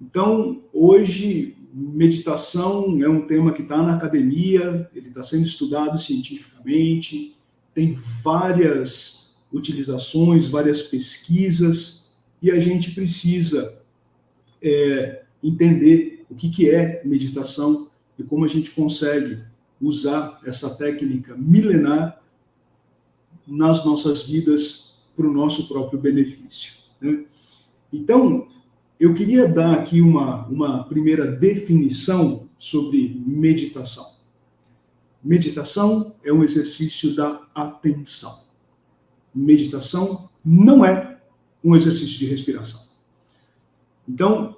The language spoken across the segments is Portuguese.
Então, hoje, meditação é um tema que está na academia, ele está sendo estudado cientificamente, tem várias utilizações, várias pesquisas, e a gente precisa entender o que é meditação e como a gente consegue usar essa técnica milenar nas nossas vidas para o nosso próprio benefício, né? Então, eu queria dar aqui uma primeira definição sobre meditação. Meditação é um exercício da atenção. Meditação não é um exercício de respiração. Então,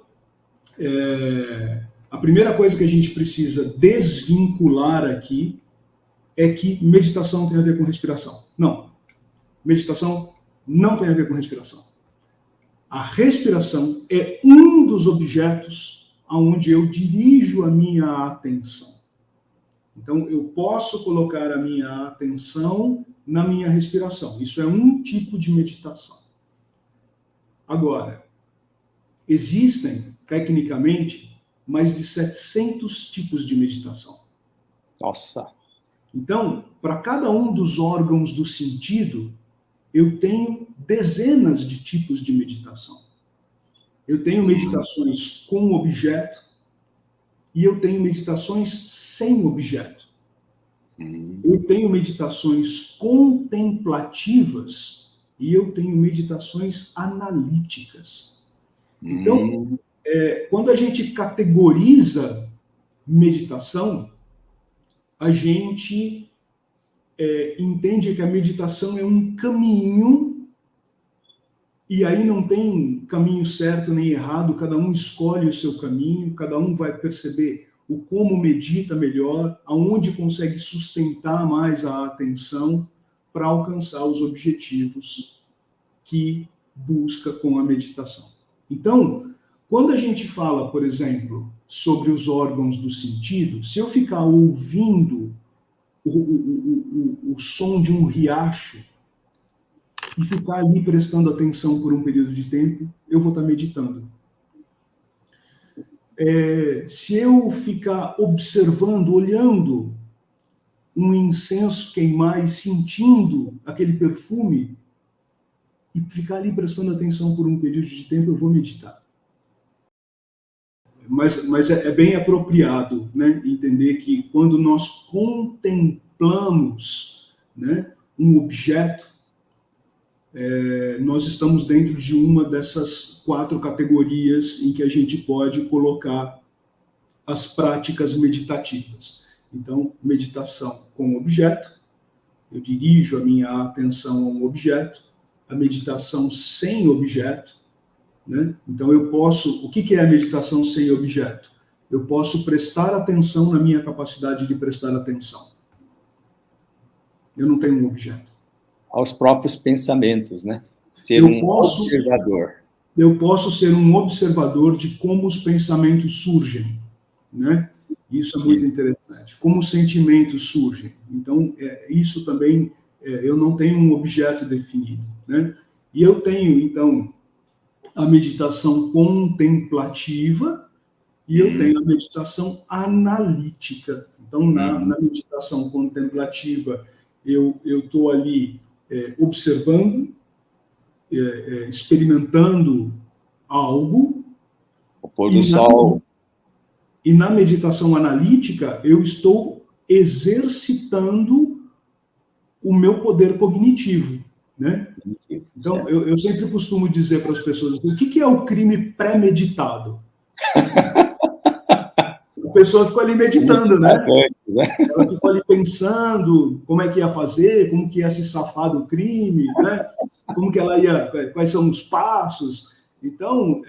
a primeira coisa que a gente precisa desvincular aqui é que meditação tem a ver com respiração. Não. Meditação não tem a ver com respiração. A respiração é um dos objetos aonde eu dirijo a minha atenção. Então, eu posso colocar a minha atenção na minha respiração. Isso é um tipo de meditação. Agora, existem, tecnicamente, mais de 700 tipos de meditação. Nossa! Então, para cada um dos órgãos do sentido, eu tenho dezenas de tipos de meditação. Eu tenho meditações com objeto e eu tenho meditações sem objeto. Eu tenho meditações contemplativas e eu tenho meditações analíticas. Então, quando a gente categoriza meditação, a gente entende que a meditação é um caminho, e aí não tem caminho certo nem errado, cada um escolhe o seu caminho, cada um vai perceber o como medita melhor, aonde consegue sustentar mais a atenção para alcançar os objetivos que busca com a meditação. Então, quando a gente fala, por exemplo, sobre os órgãos do sentido, se eu ficar ouvindo o som de um riacho e ficar ali prestando atenção por um período de tempo, eu vou estar meditando. Se eu ficar observando, olhando um incenso queimar e sentindo aquele perfume e ficar ali prestando atenção por um período de tempo, eu vou meditar. Mas é bem apropriado, né, entender que quando nós contemplamos, né, um objeto, nós estamos dentro de uma dessas 4 categorias em que a gente pode colocar as práticas meditativas. Então, meditação com objeto, eu dirijo a minha atenção a um objeto, a meditação sem objeto, né? Então eu posso, o que é a meditação sem objeto? Eu posso prestar atenção na minha capacidade de prestar atenção. Eu não tenho um objeto. Aos próprios pensamentos, né? Ser observador. Eu posso ser um observador de como os pensamentos surgem, né? Isso é muito interessante. Como os sentimentos surgem. Então, isso também, eu não tenho um objeto definido, né? E eu tenho, então, a meditação contemplativa e eu tenho a meditação analítica. Então, na meditação contemplativa, eu estou ali observando, experimentando algo. O pôr do sol. E na meditação analítica, eu estou exercitando o meu poder cognitivo, né? Então, eu sempre costumo dizer para as pessoas, o que é o crime pré-meditado? A pessoa ficou ali meditando, né? Ela ficou ali pensando como é que ia fazer, como que ia se safar do crime, né? Como que ela ia, quais são os passos. Então,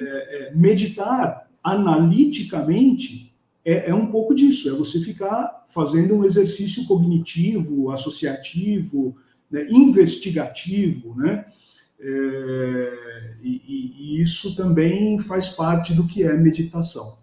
meditar analiticamente é um pouco disso, é você ficar fazendo um exercício cognitivo, associativo, né, investigativo, né? E isso também faz parte do que é meditação.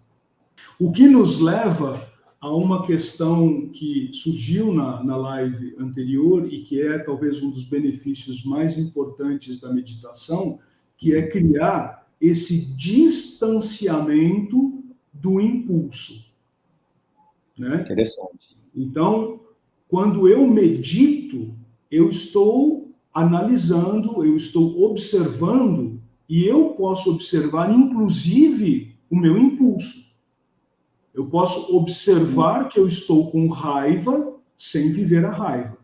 O que nos leva a uma questão que surgiu na live anterior e que é talvez um dos benefícios mais importantes da meditação, que é criar esse distanciamento do impulso. Né? Interessante. Então, quando eu medito, eu estou analisando, eu estou observando, e eu posso observar, inclusive, o meu impulso. Eu posso observar que eu estou com raiva sem viver a raiva.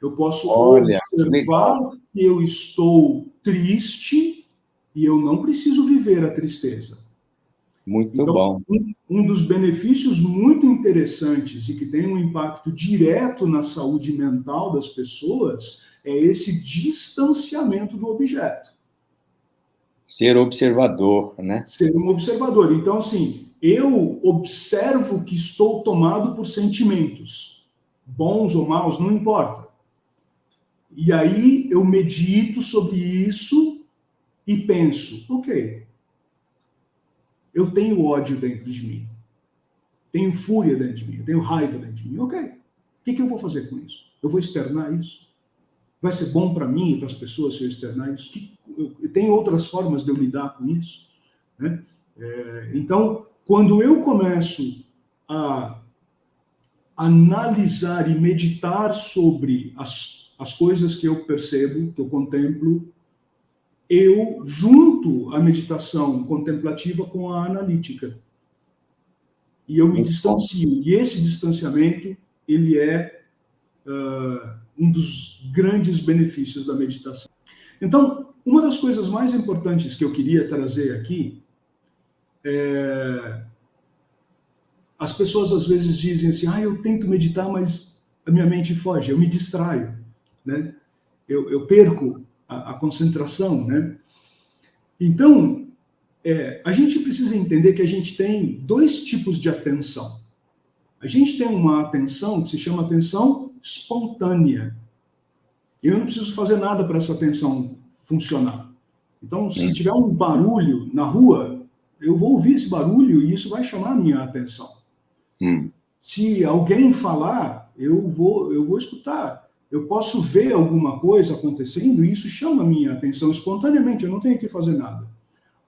Eu posso observar que eu estou triste e eu não preciso viver a tristeza. Muito bom. Um dos benefícios muito interessantes e que tem um impacto direto na saúde mental das pessoas é esse distanciamento do objeto. Ser observador, né? Ser um observador. Então, assim, eu observo que estou tomado por sentimentos, bons ou maus, não importa. E aí eu medito sobre isso e penso, ok, eu tenho ódio dentro de mim, tenho fúria dentro de mim, eu tenho raiva dentro de mim, ok. O que eu vou fazer com isso? Eu vou externar isso? Vai ser bom para mim e para as pessoas se eu externar isso? Tem outras formas de eu lidar com isso? Né? Então, quando eu começo a analisar e meditar sobre as coisas que eu percebo, que eu contemplo, eu junto a meditação contemplativa com a analítica. E eu me distancio. E esse distanciamento, ele é um dos grandes benefícios da meditação. Então, uma das coisas mais importantes que eu queria trazer aqui as pessoas às vezes dizem assim, eu tento meditar, mas a minha mente foge, eu me distraio, né? Eu perco a concentração, né? Então, a gente precisa entender que a gente tem dois tipos de atenção. A gente tem uma atenção que se chama atenção espontânea. Eu não preciso fazer nada para essa atenção funcionar. Então, se tiver um barulho na rua, eu vou ouvir esse barulho e isso vai chamar a minha atenção. Se alguém falar, eu vou escutar. Eu posso ver alguma coisa acontecendo e isso chama a minha atenção espontaneamente, eu não tenho que fazer nada.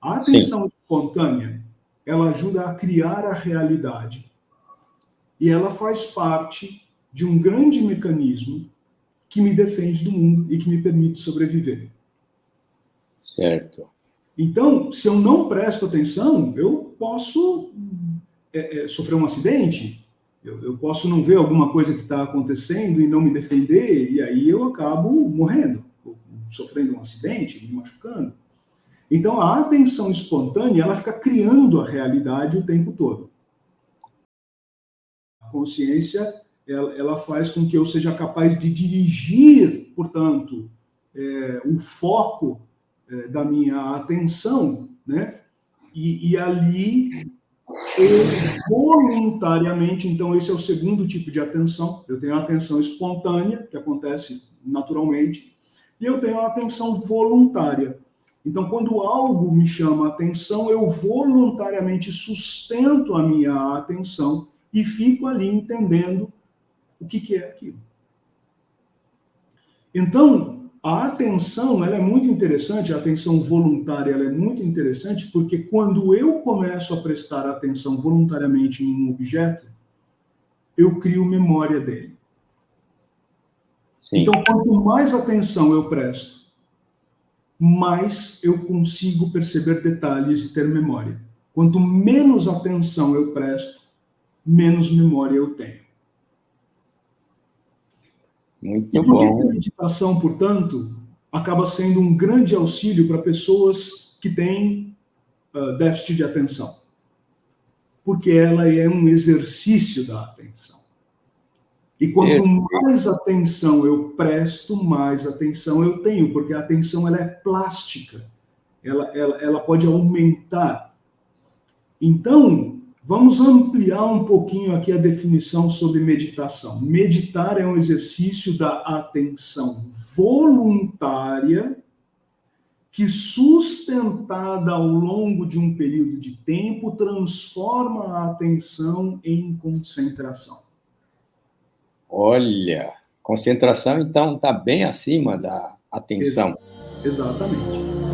A atenção espontânea, ela ajuda a criar a realidade. E ela faz parte de um grande mecanismo que me defende do mundo e que me permite sobreviver. Certo. Então, se eu não presto atenção, eu posso sofrer um acidente, eu posso não ver alguma coisa que está acontecendo e não me defender, e aí eu acabo morrendo, sofrendo um acidente, me machucando. Então, a atenção espontânea, ela fica criando a realidade o tempo todo. A consciência, ela faz com que eu seja capaz de dirigir, portanto, o foco da minha atenção, né? E ali eu voluntariamente, então esse é o segundo tipo de atenção. Eu tenho a atenção espontânea, que acontece naturalmente, e eu tenho a atenção voluntária. Então, quando algo me chama a atenção, eu voluntariamente sustento a minha atenção e fico ali entendendo o que é aquilo. Então, a atenção, ela é muito interessante, a atenção voluntária, ela é muito interessante, porque quando eu começo a prestar atenção voluntariamente em um objeto, eu crio memória dele. Sim. Então, quanto mais atenção eu presto, mais eu consigo perceber detalhes e ter memória. Quanto menos atenção eu presto, menos memória eu tenho. Muito bom. A meditação, portanto, acaba sendo um grande auxílio para pessoas que têm déficit de atenção. Porque ela é um exercício da atenção. E quanto mais atenção eu presto, mais atenção eu tenho, porque a atenção ela é plástica. Ela pode aumentar. Então, vamos ampliar um pouquinho aqui a definição sobre meditação. Meditar é um exercício da atenção voluntária que, sustentada ao longo de um período de tempo, transforma a atenção em concentração. Olha, concentração, então, está bem acima da atenção. Exatamente.